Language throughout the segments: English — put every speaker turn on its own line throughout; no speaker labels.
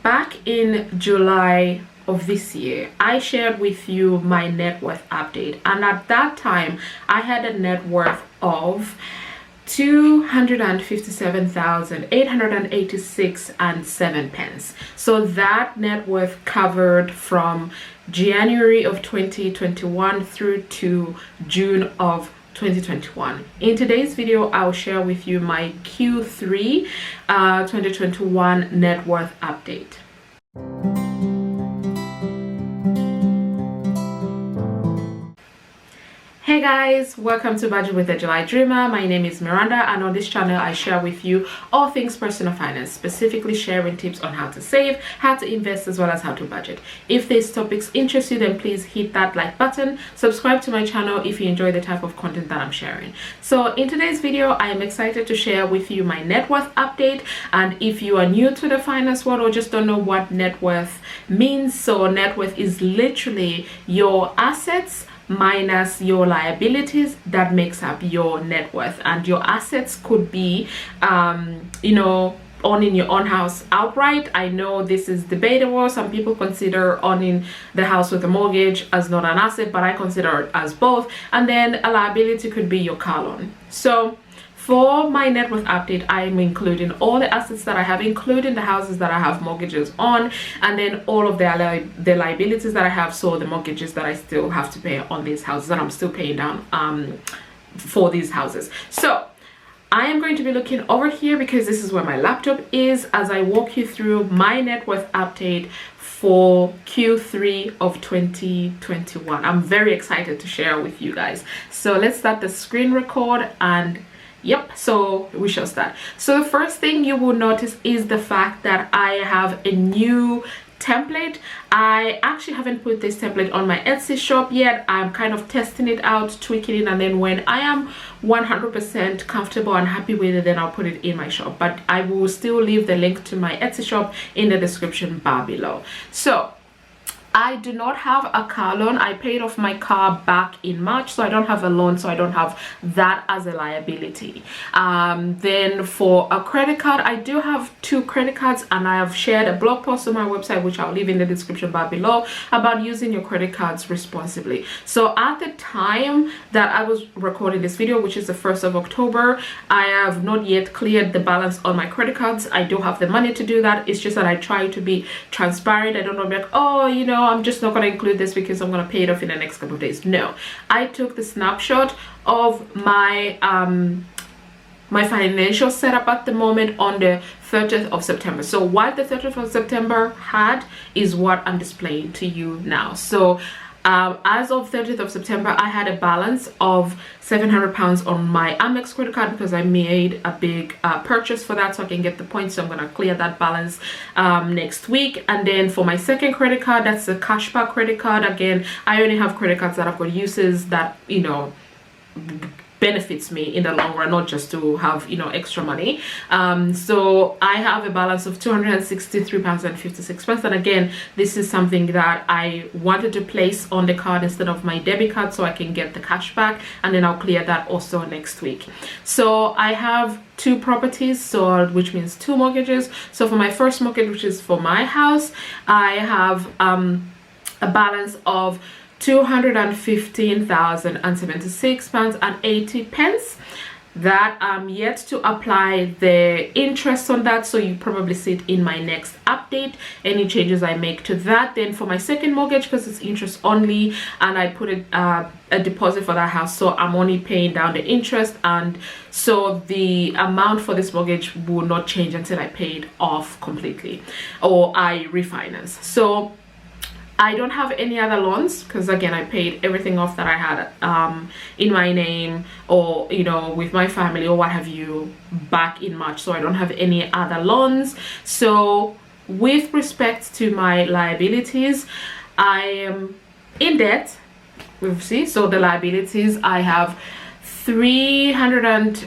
Back in July of this year, I shared with you my net worth update, and at that time I had a net worth of 257,886 and 7 pence. So that net worth covered from January of 2021 through to June of 2021. In today's video, I'll share with you my Q3 2021 net worth update. Hey guys, welcome to Budget with the July Dreamer. My name is Miranda, and on this channel I share with you all things personal finance, specifically sharing tips on how to save, how to invest, as well as how to budget. If these topics interest you, then please hit that like button, subscribe to my channel if you enjoy the type of content that I'm sharing. So in today's video, I am excited to share with you my net worth update. And if you are new to the finance world or just don't know what net worth means, so net worth is literally your assets minus your liabilities that makes up your net worth. And your assets could be owning your own house outright. I know this is debatable. Some people consider owning the house with a mortgage as not an asset, but I consider it as both. And then a liability could be your car loan. So for my net worth update, I'm including all the assets that I have, including the houses that I have mortgages on, and then all of the liabilities that I have, so the mortgages that I still have to pay on these houses that I'm still paying down for these houses. So I am going to be looking over here because this is where my laptop is as I walk you through my net worth update for Q3 of 2021. I'm very excited to share with you guys. So let's start the screen record and yep, so we shall start. So the first thing you will notice is the fact that I have a new template. I actually haven't put this template on my Etsy shop yet. I'm kind of testing it out, tweaking it, and then when I am 100% comfortable and happy with it, then I'll put it in my shop. But I will still leave the link to my Etsy shop in the description bar below. So I do not have a car loan. I paid off my car back in March, so I don't have a loan, so I don't have that as a liability. Then for a credit card, I do have 2 credit cards, and I have shared a blog post on my website, which I'll leave in the description bar below, about using your credit cards responsibly. So at the time that I was recording this video, which is the 1st of October, I have not yet cleared the balance on my credit cards. I do have the money to do that. It's just that I try to be transparent. I don't know, like, oh, I'm just not going to include this because I'm going to pay it off in the next couple of days. No, I took the snapshot of my my financial setup at the moment on the 30th of September. So what the 30th of September had is what I'm displaying to you now. So as of 30th of September, I had a balance of £700 on my Amex credit card because I made a big purchase for that, so I can get the points. So I'm going to clear that balance next week. And then for my second credit card, that's the cashback credit card. Again, I only have credit cards that have got uses that benefits me in the long run, not just to have extra money. So I have a balance of £263.56, and again, this is something that I wanted to place on the card instead of my debit card so I can get the cash back, and then I'll clear that also next week. So I have 2 properties, so which means 2 mortgages. So for my first mortgage, which is for my house, I have a balance of £215,076.80 that I'm yet to apply the interest on that, so you probably see it in my next update, any changes I make to that. Then for my second mortgage, because it's interest only and I put a deposit for that house, so I'm only paying down the interest, and so the amount for this mortgage will not change until I pay it off completely or I refinance. So I don't have any other loans because again, I paid everything off that I had in my name or with my family or what have you back in March, so I don't have any other loans. So with respect to my liabilities, I am in debt. We'll see. So the liabilities, I have 300 and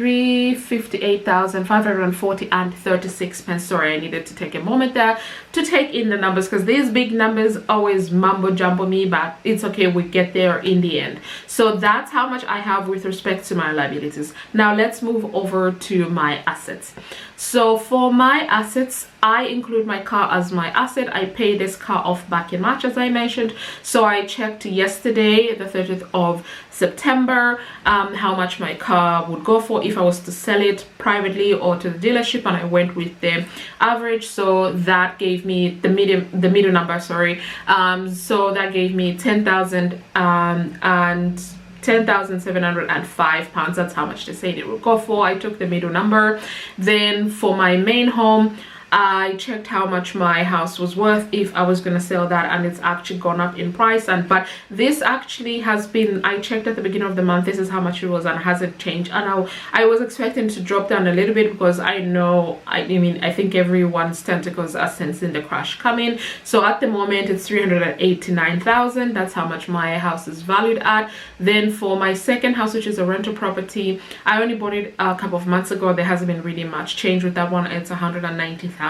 358,540 and 36 pence. Sorry, I needed to take a moment there to take in the numbers because these big numbers always mumbo jumbo me, but it's okay, we get there in the end. So that's how much I have with respect to my liabilities. Now let's move over to my assets. So for my assets, I include my car as my asset. I paid this car off back in March, as I mentioned. So I checked yesterday, the 30th of September, how much my car would go for if I was to sell it privately or to the dealership, and I went with the average. So that gave me the middle number, sorry. So that gave me 10,705 pounds. That's how much they said it would go for. I took the middle number. Then for my main home, I checked how much my house was worth if I was going to sell that, and it's actually gone up in price. But this actually has been, I checked at the beginning of the month, this is how much it was, and it hasn't changed. And I was expecting to drop down a little bit because I know, I think everyone's tentacles are sensing the crash coming. So at the moment it's 389,000. That's how much my house is valued at. Then for my second house, which is a rental property, I only bought it a couple of months ago. There hasn't been really much change with that one. It's 190,000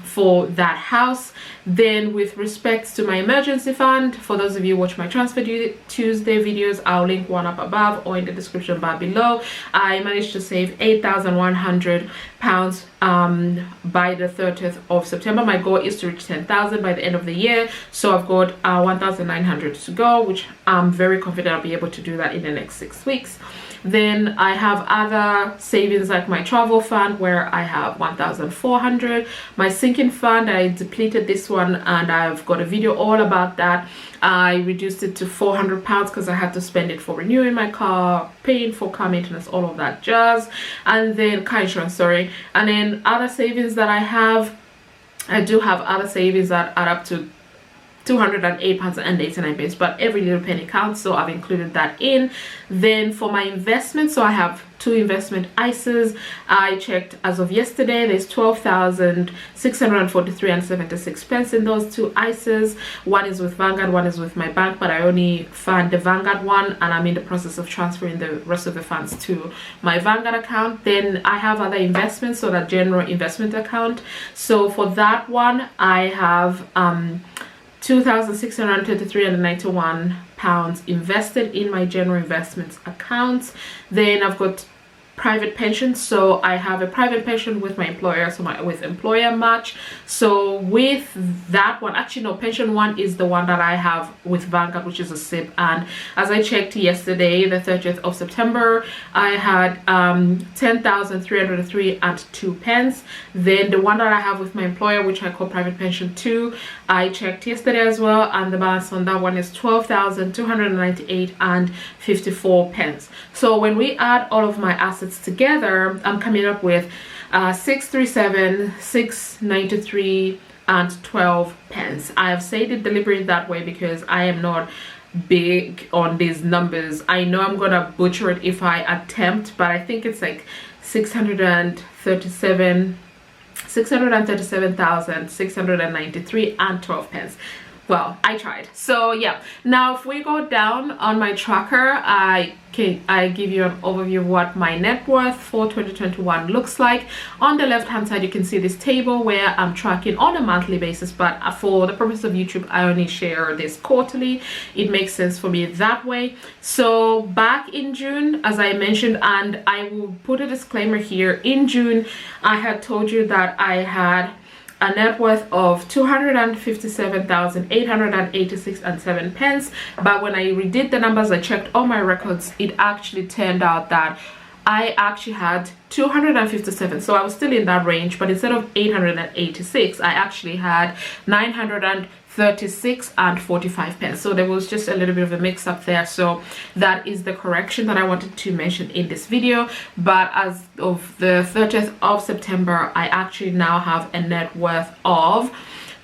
for that house. Then with respect to my emergency fund, for those of you who watch my Transfer Tuesday videos, I'll link one up above or in the description bar below. I managed to save 8,100 pounds by the 30th of September. My goal is to reach 10,000 by the end of the year, so I've got 1,900 to go, which I'm very confident I'll be able to do that in the next 6 weeks. Then I have other savings like my travel fund where I have 1,400. My sinking fund, I depleted this one and I've got a video all about that. I reduced it to 400 pounds because I had to spend it for renewing my car, paying for car maintenance, all of that jazz. And then car insurance, sorry. And then other savings that I have, I do have other savings that add up to 208 pounds and 89 pence, but every little penny counts, so I've included that in. Then for my investments, so I have 2 investment ISAs. I checked as of yesterday, there's 12,643 and 76 pence in those 2 ISAs. One is with Vanguard, one is with my bank, but I only fund the Vanguard one, and I'm in the process of transferring the rest of the funds to my Vanguard account. Then I have other investments, so that general investment account. So for that one, I have 2,633 and 91 pounds invested in my general investments accounts. Then I've got private pensions, so I have a private pension with my employer, so with employer match. So with that one, actually no, pension one is the one that I have with Vanguard, which is a SIP, and as I checked yesterday, the 30th of September, I had 10,303 and 2 pence. Then the one that I have with my employer, which I call private pension 2, I checked yesterday as well, and the balance on that one is 12,298 and 54 pence. So when we add all of my assets together, I'm coming up with 637, 693 and 12 pence. I have said it deliberately that way because I am not big on these numbers. I know I'm gonna butcher it if I attempt, but I think it's like 637,693 and 12 pence. Well, I tried. So yeah, now if we go down on my tracker, I give you an overview of what my net worth for 2021 looks like. On the left hand side, you can see this table where I'm tracking on a monthly basis, but for the purpose of YouTube, I only share this quarterly. It makes sense for me that way. So back in June, as I mentioned, and I will put a disclaimer here, in June I had told you that I had a net worth of 257,886 and 7 pence, but when I redid the numbers, I checked all my records, it actually turned out that I actually had 257, so I was still in that range, but instead of 886, I actually had 936 and 45 pence. So there was just a little bit of a mix up there, so that is the correction that I wanted to mention in this video. But as of the 30th of September, I actually now have a net worth of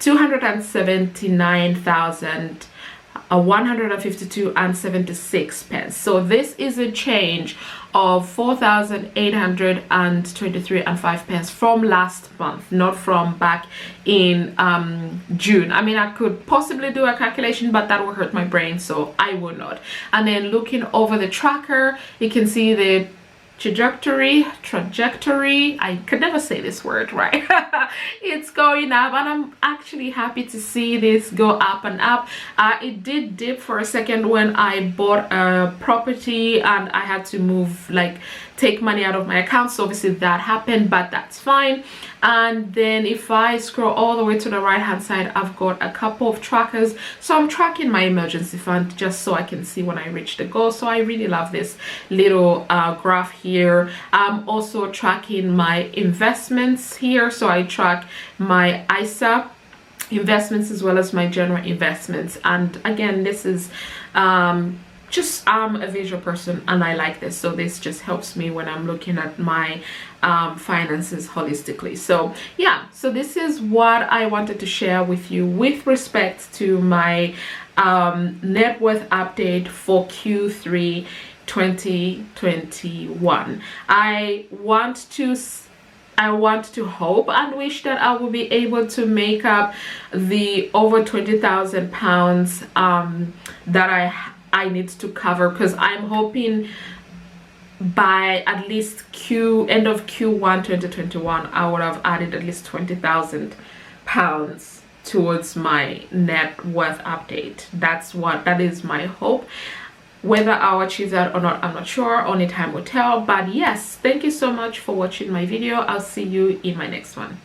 279,152 and 76 pence. So this is a change of 4,823 and 5 pence from last month, not from back in June. I mean, I could possibly do a calculation, but that will hurt my brain, so I will not. And then looking over the tracker, you can see the trajectory, I could never say this word right. It's going up, and I'm actually happy to see this go up and up. It did dip for a second when I bought a property and I had to move, like take money out of my account, so obviously that happened, but that's fine. And then if I scroll all the way to the right hand side, I've got a couple of trackers, so I'm tracking my emergency fund just so I can see when I reach the goal. So I really love this little graph here. I'm also tracking my investments here, so I track my ISA investments as well as my general investments. And again, this is just I'm a visual person and I like this, so this just helps me when I'm looking at my finances holistically. So yeah, so this is what I wanted to share with you with respect to my net worth update for Q3 2021. I want to hope and wish that I will be able to make up the over 20,000 pounds that I need to cover, because I'm hoping by at least end of Q1 2021 I would have added at least 20,000 pounds towards my net worth update. That is my hope. Whether I'll achieve that or not, I'm not sure. Only time will tell. But yes, thank you so much for watching my video. I'll see you in my next one.